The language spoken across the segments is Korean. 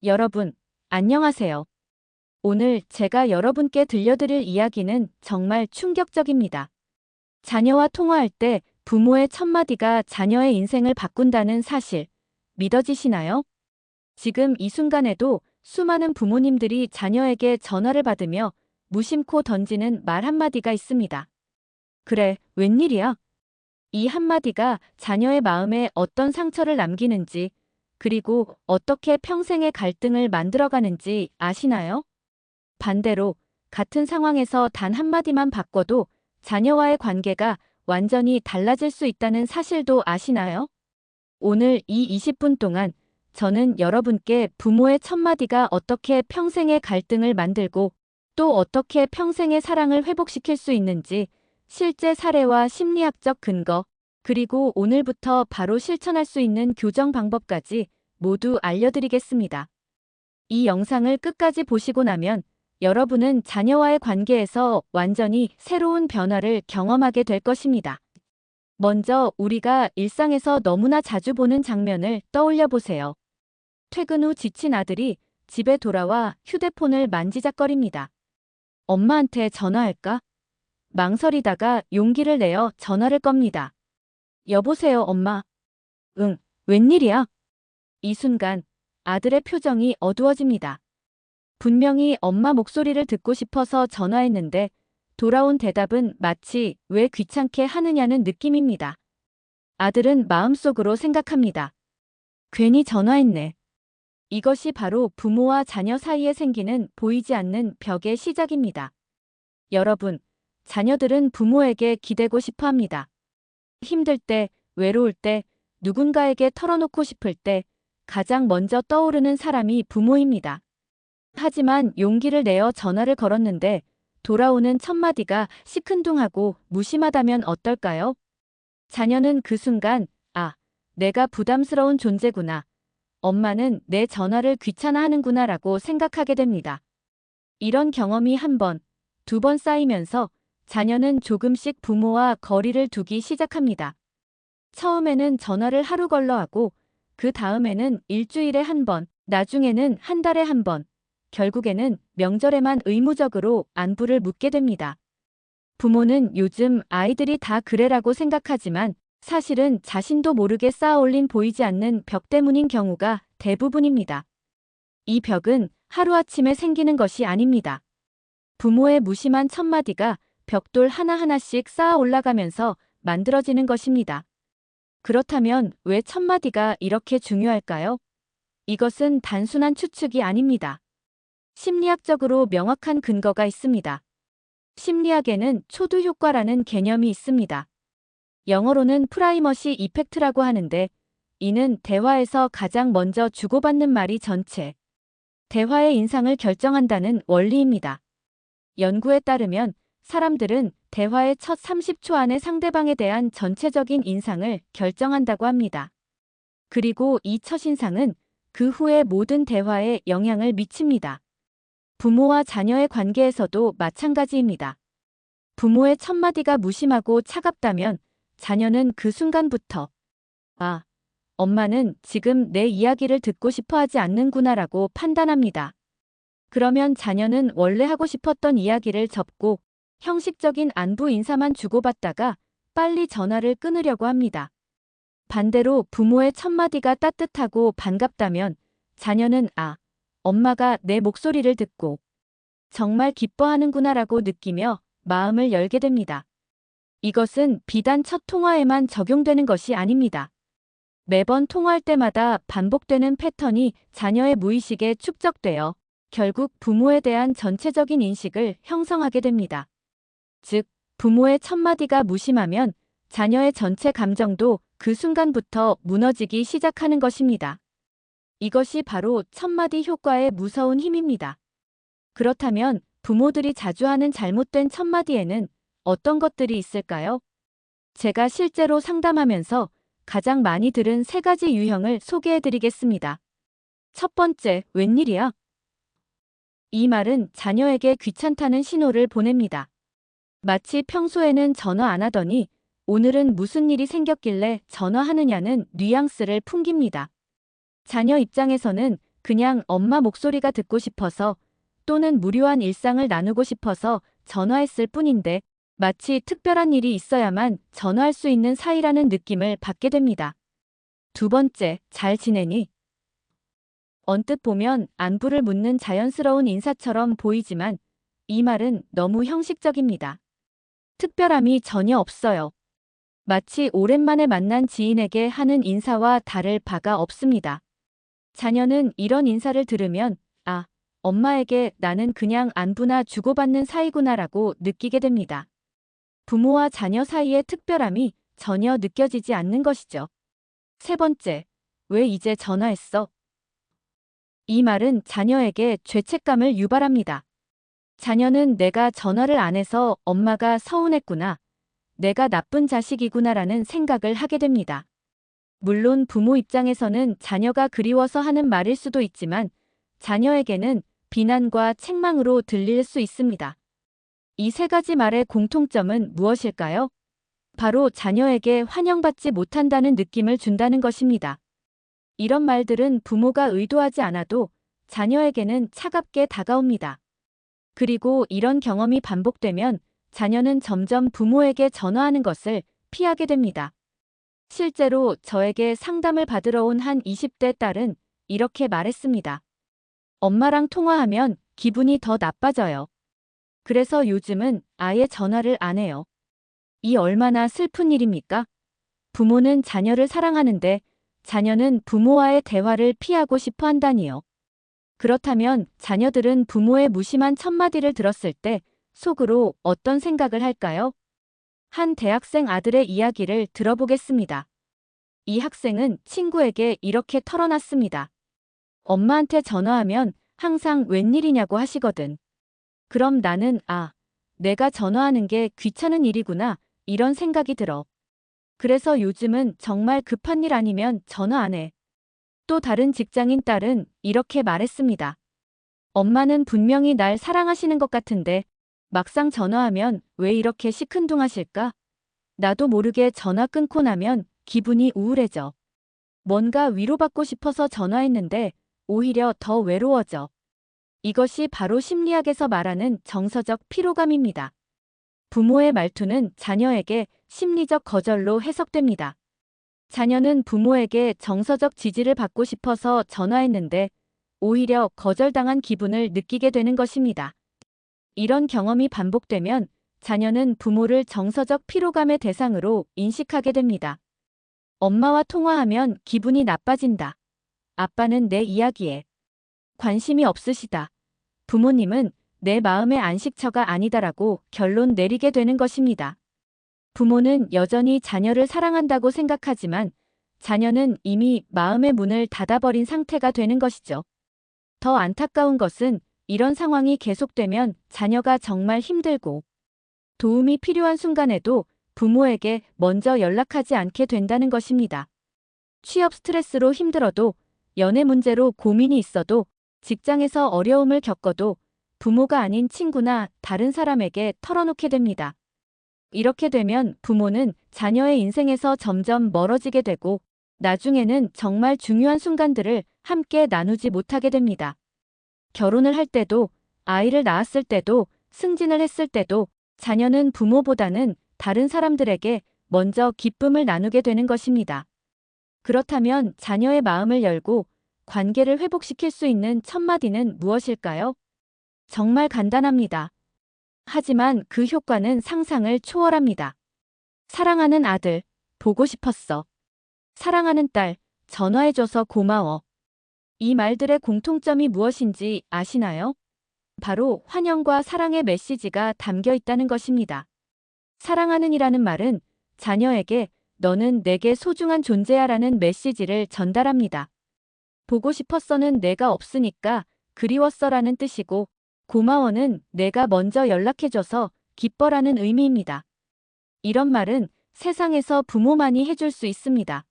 여러분, 안녕하세요. 오늘 제가 여러분께 들려드릴 이야기는 정말 충격적입니다. 자녀와 통화할 때 부모의 첫마디가 자녀의 인생을 바꾼다는 사실, 믿어지시나요? 지금 이 순간에도 수많은 부모님들이 자녀에게 전화를 받으며 무심코 던지는 말 한마디가 있습니다. 그래, 웬일이야? 이 한마디가 자녀의 마음에 어떤 상처를 남기는지, 그리고 어떻게 평생의 갈등을 만들어가는지 아시나요? 반대로 같은 상황에서 단 한마디만 바꿔도 자녀와의 관계가 완전히 달라질 수 있다는 사실도 아시나요? 오늘 이 20분 동안 저는 여러분께 부모의 첫마디가 어떻게 평생의 갈등을 만들고 또 어떻게 평생의 사랑을 회복시킬 수 있는지 실제 사례와 심리학적 근거, 그리고 오늘부터 바로 실천할 수 있는 교정 방법까지 모두 알려드리겠습니다. 이 영상을 끝까지 보시고 나면 여러분은 자녀와의 관계에서 완전히 새로운 변화를 경험하게 될 것입니다. 먼저 우리가 일상에서 너무나 자주 보는 장면을 떠올려 보세요. 퇴근 후 지친 아들이 집에 돌아와 휴대폰을 만지작거립니다. 엄마한테 전화할까? 망설이다가 용기를 내어 전화를 겁니다. 여보세요, 엄마. 응, 웬일이야? 이 순간 아들의 표정이 어두워집니다. 분명히 엄마 목소리를 듣고 싶어서 전화했는데 돌아온 대답은 마치 왜 귀찮게 하느냐는 느낌입니다. 아들은 마음속으로 생각합니다. 괜히 전화했네. 이것이 바로 부모와 자녀 사이에 생기는 보이지 않는 벽의 시작입니다. 여러분, 자녀들은 부모에게 기대고 싶어 합니다. 힘들 때, 외로울 때, 누군가에게 털어놓고 싶을 때 가장 먼저 떠오르는 사람이 부모입니다. 하지만 용기를 내어 전화를 걸었는데 돌아오는 첫마디가 시큰둥하고 무심하다면 어떨까요? 자녀는 그 순간, 아, 내가 부담스러운 존재구나. 엄마는 내 전화를 귀찮아하는구나 라고 생각하게 됩니다. 이런 경험이 한 번, 두 번 쌓이면서 자녀는 조금씩 부모와 거리를 두기 시작합니다. 처음에는 전화를 하루 걸러 하고, 그 다음에는 일주일에 한 번, 나중에는 한 달에 한 번, 결국에는 명절에만 의무적으로 안부를 묻게 됩니다. 부모는 요즘 아이들이 다 그래라고 생각하지만 사실은 자신도 모르게 쌓아올린 보이지 않는 벽 때문인 경우가 대부분입니다. 이 벽은 하루아침에 생기는 것이 아닙니다. 부모의 무심한 첫마디가 벽돌 하나하나씩 쌓아 올라가면서 만들어지는 것입니다. 그렇다면 왜 첫마디가 이렇게 중요할까요? 이것은 단순한 추측이 아닙니다. 심리학적으로 명확한 근거가 있습니다. 심리학에는 초두 효과라는 개념이 있습니다. 영어로는 프라이머시 이펙트라고 하는데 이는 대화에서 가장 먼저 주고받는 말이 전체 대화의 인상을 결정한다는 원리입니다. 연구에 따르면 사람들은 대화의 첫 30초 안에 상대방에 대한 전체적인 인상을 결정한다고 합니다. 그리고 이 첫인상은 그 후의 모든 대화에 영향을 미칩니다. 부모와 자녀의 관계에서도 마찬가지입니다. 부모의 첫마디가 무심하고 차갑다면 자녀는 그 순간부터 아, 엄마는 지금 내 이야기를 듣고 싶어 하지 않는구나라고 판단합니다. 그러면 자녀는 원래 하고 싶었던 이야기를 접고 형식적인 안부 인사만 주고받다가 빨리 전화를 끊으려고 합니다. 반대로 부모의 첫마디가 따뜻하고 반갑다면 자녀는 엄마가 내 목소리를 듣고 정말 기뻐하는구나라고 느끼며 마음을 열게 됩니다. 이것은 비단 첫 통화에만 적용되는 것이 아닙니다. 매번 통화할 때마다 반복되는 패턴이 자녀의 무의식에 축적되어 결국 부모에 대한 전체적인 인식을 형성하게 됩니다. 즉, 부모의 첫마디가 무심하면 자녀의 전체 감정도 그 순간부터 무너지기 시작하는 것입니다. 이것이 바로 첫마디 효과의 무서운 힘입니다. 그렇다면 부모들이 자주 하는 잘못된 첫마디에는 어떤 것들이 있을까요? 제가 실제로 상담하면서 가장 많이 들은 세 가지 유형을 소개해드리겠습니다. 첫 번째, 웬일이야? 이 말은 자녀에게 귀찮다는 신호를 보냅니다. 마치 평소에는 전화 안 하더니 오늘은 무슨 일이 생겼길래 전화하느냐는 뉘앙스를 풍깁니다. 자녀 입장에서는 그냥 엄마 목소리가 듣고 싶어서 또는 무료한 일상을 나누고 싶어서 전화했을 뿐인데 마치 특별한 일이 있어야만 전화할 수 있는 사이라는 느낌을 받게 됩니다. 두 번째, 잘 지내니? 언뜻 보면 안부를 묻는 자연스러운 인사처럼 보이지만 이 말은 너무 형식적입니다. 특별함이 전혀 없어요. 마치 오랜만에 만난 지인에게 하는 인사와 다를 바가 없습니다. 자녀는 이런 인사를 들으면 아, 엄마에게 나는 그냥 안부나 주고받는 사이구나라고 느끼게 됩니다. 부모와 자녀 사이의 특별함이 전혀 느껴지지 않는 것이죠. 세 번째, 왜 이제 전화했어? 이 말은 자녀에게 죄책감을 유발합니다. 자녀는 내가 전화를 안 해서 엄마가 서운했구나, 내가 나쁜 자식이구나라는 생각을 하게 됩니다. 물론 부모 입장에서는 자녀가 그리워서 하는 말일 수도 있지만 자녀에게는 비난과 책망으로 들릴 수 있습니다. 이 세 가지 말의 공통점은 무엇일까요? 바로 자녀에게 환영받지 못한다는 느낌을 준다는 것입니다. 이런 말들은 부모가 의도하지 않아도 자녀에게는 차갑게 다가옵니다. 그리고 이런 경험이 반복되면 자녀는 점점 부모에게 전화하는 것을 피하게 됩니다. 실제로 저에게 상담을 받으러 온 한 20대 딸은 이렇게 말했습니다. 엄마랑 통화하면 기분이 더 나빠져요. 그래서 요즘은 아예 전화를 안 해요. 이 얼마나 슬픈 일입니까? 부모는 자녀를 사랑하는데 자녀는 부모와의 대화를 피하고 싶어 한다니요. 그렇다면 자녀들은 부모의 무심한 첫마디를 들었을 때 속으로 어떤 생각을 할까요? 한 대학생 아들의 이야기를 들어보겠습니다. 이 학생은 친구에게 이렇게 털어놨습니다. 엄마한테 전화하면 항상 웬일이냐고 하시거든. 그럼 나는 내가 전화하는 게 귀찮은 일이구나 이런 생각이 들어. 그래서 요즘은 정말 급한 일 아니면 전화 안 해. 또 다른 직장인 딸은 이렇게 말했습니다. 엄마는 분명히 날 사랑하시는 것 같은데 막상 전화하면 왜 이렇게 시큰둥하실까? 나도 모르게 전화 끊고 나면 기분이 우울해져. 뭔가 위로받고 싶어서 전화했는데 오히려 더 외로워져. 이것이 바로 심리학에서 말하는 정서적 피로감입니다. 부모의 말투는 자녀에게 심리적 거절로 해석됩니다. 자녀는 부모에게 정서적 지지를 받고 싶어서 전화했는데 오히려 거절당한 기분을 느끼게 되는 것입니다. 이런 경험이 반복되면 자녀는 부모를 정서적 피로감의 대상으로 인식하게 됩니다. 엄마와 통화하면 기분이 나빠진다. 아빠는 내 이야기에 관심이 없으시다. 부모님은 내 마음의 안식처가 아니다라고 결론 내리게 되는 것입니다. 부모는 여전히 자녀를 사랑한다고 생각하지만 자녀는 이미 마음의 문을 닫아버린 상태가 되는 것이죠. 더 안타까운 것은 이런 상황이 계속되면 자녀가 정말 힘들고 도움이 필요한 순간에도 부모에게 먼저 연락하지 않게 된다는 것입니다. 취업 스트레스로 힘들어도, 연애 문제로 고민이 있어도, 직장에서 어려움을 겪어도 부모가 아닌 친구나 다른 사람에게 털어놓게 됩니다. 이렇게 되면 부모는 자녀의 인생에서 점점 멀어지게 되고 나중에는 정말 중요한 순간들을 함께 나누지 못하게 됩니다. 결혼을 할 때도, 아이를 낳았을 때도, 승진을 했을 때도 자녀는 부모보다는 다른 사람들에게 먼저 기쁨을 나누게 되는 것입니다. 그렇다면 자녀의 마음을 열고 관계를 회복시킬 수 있는 첫마디는 무엇일까요? 정말 간단합니다. 하지만 그 효과는 상상을 초월합니다. 사랑하는 아들, 보고 싶었어. 사랑하는 딸, 전화해줘서 고마워. 이 말들의 공통점이 무엇인지 아시나요? 바로 환영과 사랑의 메시지가 담겨 있다는 것입니다. 사랑하는이라는 말은 자녀에게 너는 내게 소중한 존재야 라는 메시지를 전달합니다. 보고 싶었어는 내가 없으니까 그리웠어라는 뜻이고 고마워는 내가 먼저 연락해줘서 기뻐라는 의미입니다. 이런 말은 세상에서 부모만이 해줄 수 있습니다.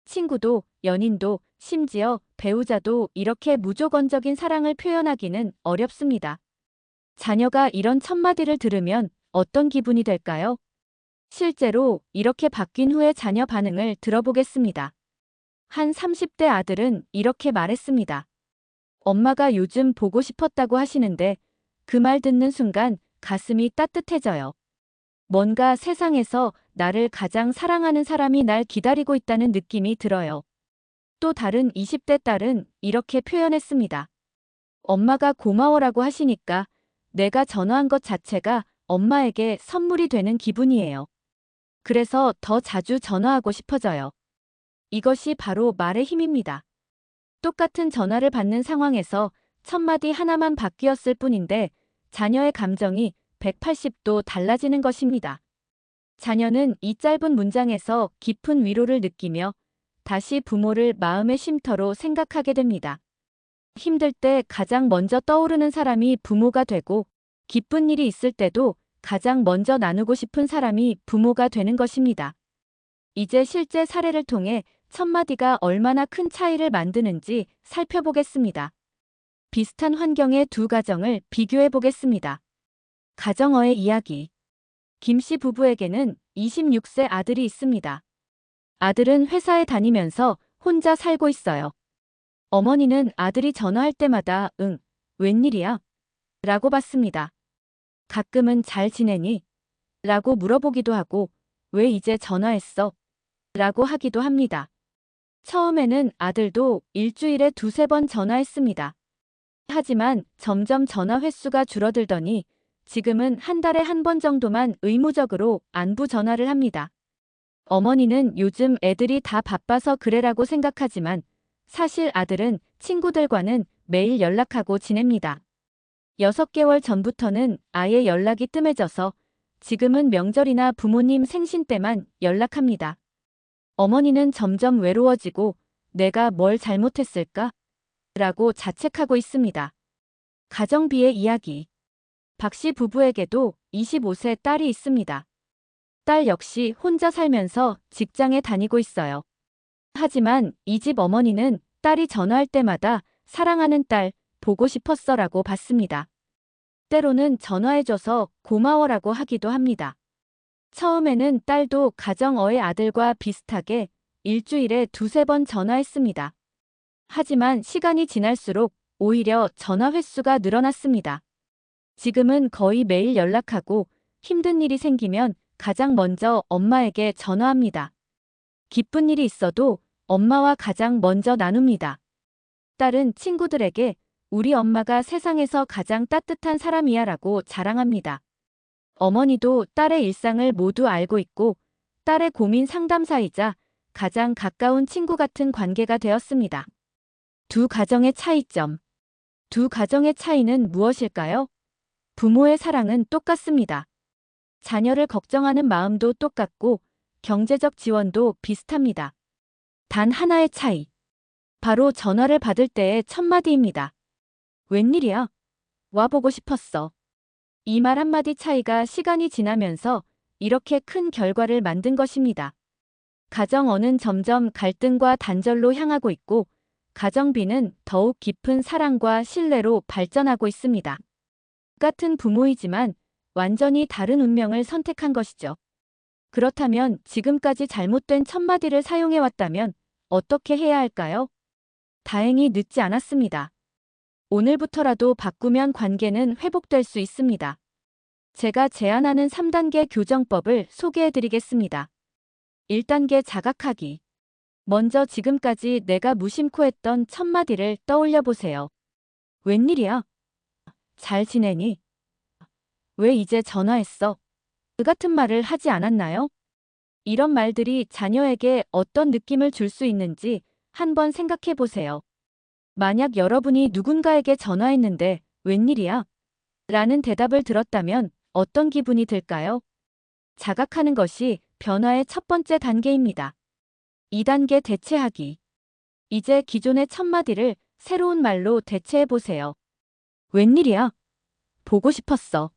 친구도, 연인도, 심지어 배우자도 이렇게 무조건적인 사랑을 표현하기는 어렵습니다. 자녀가 이런 첫마디를 들으면 어떤 기분이 될까요? 실제로 이렇게 바뀐 후의 자녀 반응을 들어보겠습니다. 한 30대 아들은 이렇게 말했습니다. 엄마가 요즘 보고 싶었다고 하시는데 그 말 듣는 순간 가슴이 따뜻해져요. 뭔가 세상에서 나를 가장 사랑하는 사람이 날 기다리고 있다는 느낌이 들어요. 또 다른 20대 딸은 이렇게 표현했습니다. 엄마가 고마워라고 하시니까 내가 전화한 것 자체가 엄마에게 선물이 되는 기분이에요. 그래서 더 자주 전화하고 싶어져요. 이것이 바로 말의 힘입니다. 똑같은 전화를 받는 상황에서 첫마디 하나만 바뀌었을 뿐인데 자녀의 감정이 180도 달라지는 것입니다. 자녀는 이 짧은 문장에서 깊은 위로를 느끼며 다시 부모를 마음의 쉼터로 생각하게 됩니다. 힘들 때 가장 먼저 떠오르는 사람이 부모가 되고 기쁜 일이 있을 때도 가장 먼저 나누고 싶은 사람이 부모가 되는 것입니다. 이제 실제 사례를 통해 첫마디가 얼마나 큰 차이를 만드는지 살펴보겠습니다. 비슷한 환경의 두 가정을 비교해 보겠습니다. 가정어의 이야기. 김 씨 부부에게는 26세 아들이 있습니다. 아들은 회사에 다니면서 혼자 살고 있어요. 어머니는 아들이 전화할 때마다 응, 웬일이야? 라고 받습니다. 가끔은 잘 지내니? 라고 물어보기도 하고 왜 이제 전화했어? 라고 하기도 합니다. 처음에는 아들도 일주일에 두세 번 전화했습니다. 하지만 점점 전화 횟수가 줄어들더니 지금은 한 달에 한 번 정도만 의무적으로 안부 전화를 합니다. 어머니는 요즘 애들이 다 바빠서 그래라고 생각하지만 사실 아들은 친구들과는 매일 연락하고 지냅니다. 6개월 전부터는 아예 연락이 뜸해져서 지금은 명절이나 부모님 생신 때만 연락합니다. 어머니는 점점 외로워지고 내가 뭘 잘못했을까? 라고 자책하고 있습니다. 가정비의 이야기. 박 씨 부부에게도 25세 딸이 있습니다. 딸 역시 혼자 살면서 직장에 다니고 있어요. 하지만 이 집 어머니는 딸이 전화할 때마다 사랑하는 딸, 보고 싶었어 라고 받습니다. 때로는 전화해줘서 고마워라고 하기도 합니다. 처음에는 딸도 가정어의 아들과 비슷하게 일주일에 두세 번 전화했습니다. 하지만 시간이 지날수록 오히려 전화 횟수가 늘어났습니다. 지금은 거의 매일 연락하고 힘든 일이 생기면 가장 먼저 엄마에게 전화합니다. 기쁜 일이 있어도 엄마와 가장 먼저 나눕니다. 딸은 친구들에게 우리 엄마가 세상에서 가장 따뜻한 사람이야 라고 자랑합니다. 어머니도 딸의 일상을 모두 알고 있고 딸의 고민 상담사이자 가장 가까운 친구 같은 관계가 되었습니다. 두 가정의 차이점. 두 가정의 차이는 무엇일까요? 부모의 사랑은 똑같습니다. 자녀를 걱정하는 마음도 똑같고 경제적 지원도 비슷합니다. 단 하나의 차이. 바로 전화를 받을 때의 첫마디입니다. 웬일이야? 와보고 싶었어. 이 말 한마디 차이가 시간이 지나면서 이렇게 큰 결과를 만든 것입니다. 가정어는 점점 갈등과 단절로 향하고 있고 가정비는 더욱 깊은 사랑과 신뢰로 발전하고 있습니다. 같은 부모이지만 완전히 다른 운명을 선택한 것이죠. 그렇다면 지금까지 잘못된 첫마디를 사용해왔다면 어떻게 해야 할까요? 다행히 늦지 않았습니다. 오늘부터라도 바꾸면 관계는 회복될 수 있습니다. 제가 제안하는 3단계 교정법을 소개해드리겠습니다. 1단계 자각하기. 먼저 지금까지 내가 무심코 했던 첫마디를 떠올려 보세요. 웬일이야? 잘 지내니? 왜 이제 전화했어? 그 같은 말을 하지 않았나요? 이런 말들이 자녀에게 어떤 느낌을 줄 수 있는지 한번 생각해 보세요. 만약 여러분이 누군가에게 전화했는데 웬일이야? 라는 대답을 들었다면 어떤 기분이 들까요? 자각하는 것이 변화의 첫 번째 단계입니다. 2단계 대체하기. 이제 기존의 첫마디를 새로운 말로 대체해 보세요. 웬일이야? 보고 싶었어.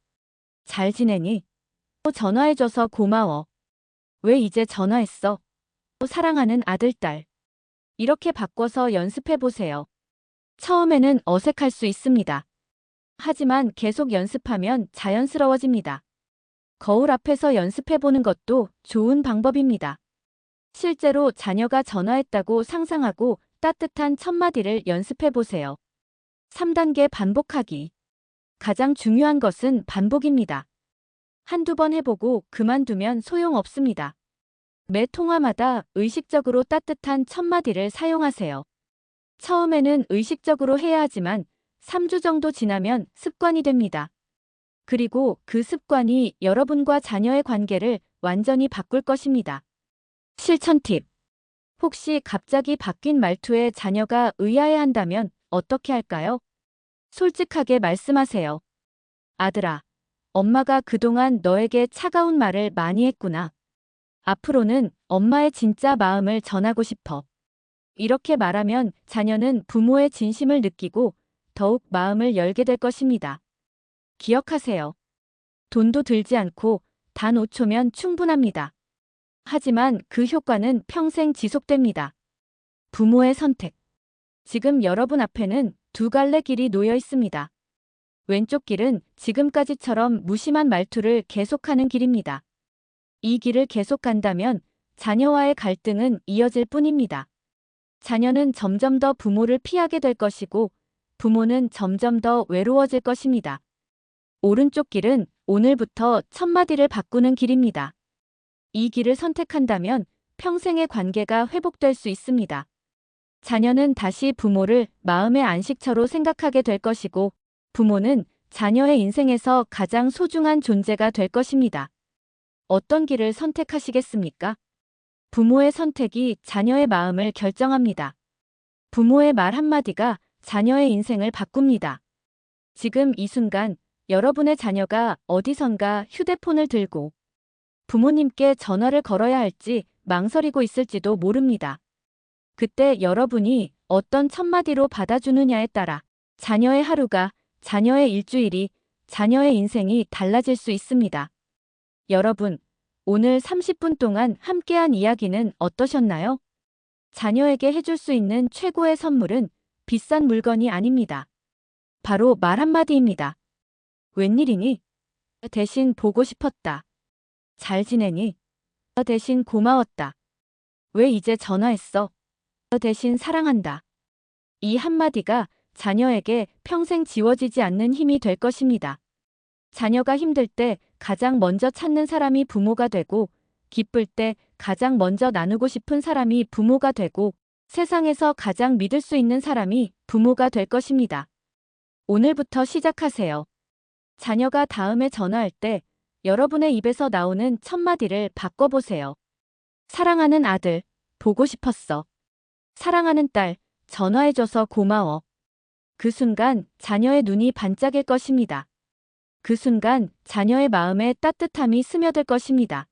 잘 지내니? 전화해줘서 고마워. 왜 이제 전화했어? 사랑하는 아들, 딸. 이렇게 바꿔서 연습해 보세요. 처음에는 어색할 수 있습니다. 하지만 계속 연습하면 자연스러워집니다. 거울 앞에서 연습해 보는 것도 좋은 방법입니다. 실제로 자녀가 전화했다고 상상하고 따뜻한 첫마디를 연습해 보세요. 3단계 반복하기. 가장 중요한 것은 반복입니다. 한두 번 해보고 그만두면 소용없습니다. 매 통화마다 의식적으로 따뜻한 첫마디를 사용하세요. 처음에는 의식적으로 해야 하지만 3주 정도 지나면 습관이 됩니다. 그리고 그 습관이 여러분과 자녀의 관계를 완전히 바꿀 것입니다. 실천 팁. 혹시 갑자기 바뀐 말투에 자녀가 의아해한다면 어떻게 할까요? 솔직하게 말씀하세요. 아들아, 엄마가 그동안 너에게 차가운 말을 많이 했구나. 앞으로는 엄마의 진짜 마음을 전하고 싶어. 이렇게 말하면 자녀는 부모의 진심을 느끼고 더욱 마음을 열게 될 것입니다. 기억하세요. 돈도 들지 않고 단 5초면 충분합니다. 하지만 그 효과는 평생 지속됩니다. 부모의 선택. 지금 여러분 앞에는 두 갈래 길이 놓여 있습니다. 왼쪽 길은 지금까지처럼 무심한 말투를 계속하는 길입니다. 이 길을 계속 간다면 자녀와의 갈등은 이어질 뿐입니다. 자녀는 점점 더 부모를 피하게 될 것이고 부모는 점점 더 외로워질 것입니다. 오른쪽 길은 오늘부터 첫마디를 바꾸는 길입니다. 이 길을 선택한다면 평생의 관계가 회복될 수 있습니다. 자녀는 다시 부모를 마음의 안식처로 생각하게 될 것이고 부모는 자녀의 인생에서 가장 소중한 존재가 될 것입니다. 어떤 길을 선택하시겠습니까? 부모의 선택이 자녀의 마음을 결정합니다. 부모의 말 한마디가 자녀의 인생을 바꿉니다. 지금 이 순간 여러분의 자녀가 어디선가 휴대폰을 들고 부모님께 전화를 걸어야 할지 망설이고 있을지도 모릅니다. 그때 여러분이 어떤 첫마디로 받아주느냐에 따라 자녀의 하루가, 자녀의 일주일이, 자녀의 인생이 달라질 수 있습니다. 여러분, 오늘 30분 동안 함께한 이야기는 어떠셨나요? 자녀에게 해줄 수 있는 최고의 선물은 비싼 물건이 아닙니다. 바로 말 한마디입니다. 웬일이니? 대신 보고 싶었다. 잘 지내니? 대신 고마웠다. 왜 이제 전화했어? 대신 사랑한다. 이 한마디가 자녀에게 평생 지워지지 않는 힘이 될 것입니다. 자녀가 힘들 때 가장 먼저 찾는 사람이 부모가 되고, 기쁠 때 가장 먼저 나누고 싶은 사람이 부모가 되고, 세상에서 가장 믿을 수 있는 사람이 부모가 될 것입니다. 오늘부터 시작하세요. 자녀가 다음에 전화할 때 여러분의 입에서 나오는 첫마디를 바꿔보세요. 사랑하는 아들, 보고 싶었어. 사랑하는 딸, 전화해줘서 고마워. 그 순간 자녀의 눈이 반짝일 것입니다. 그 순간 자녀의 마음에 따뜻함이 스며들 것입니다.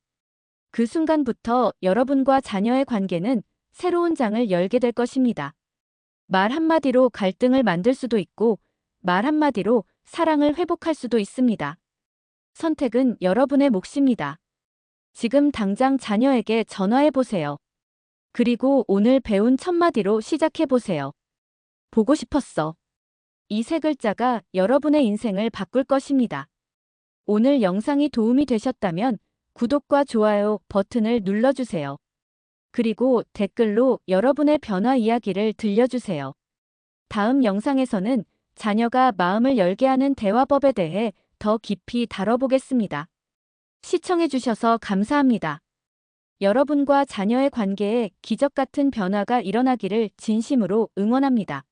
그 순간부터 여러분과 자녀의 관계는 새로운 장을 열게 될 것입니다. 말 한마디로 갈등을 만들 수도 있고, 말 한마디로 사랑을 회복할 수도 있습니다. 선택은 여러분의 몫입니다. 지금 당장 자녀에게 전화해보세요. 그리고 오늘 배운 첫마디로 시작해보세요. 보고 싶었어. 이 세 글자가 여러분의 인생을 바꿀 것입니다. 오늘 영상이 도움이 되셨다면 구독과 좋아요 버튼을 눌러주세요. 그리고 댓글로 여러분의 변화 이야기를 들려주세요. 다음 영상에서는 자녀가 마음을 열게 하는 대화법에 대해 더 깊이 다뤄보겠습니다. 시청해주셔서 감사합니다. 여러분과 자녀의 관계에 기적 같은 변화가 일어나기를 진심으로 응원합니다.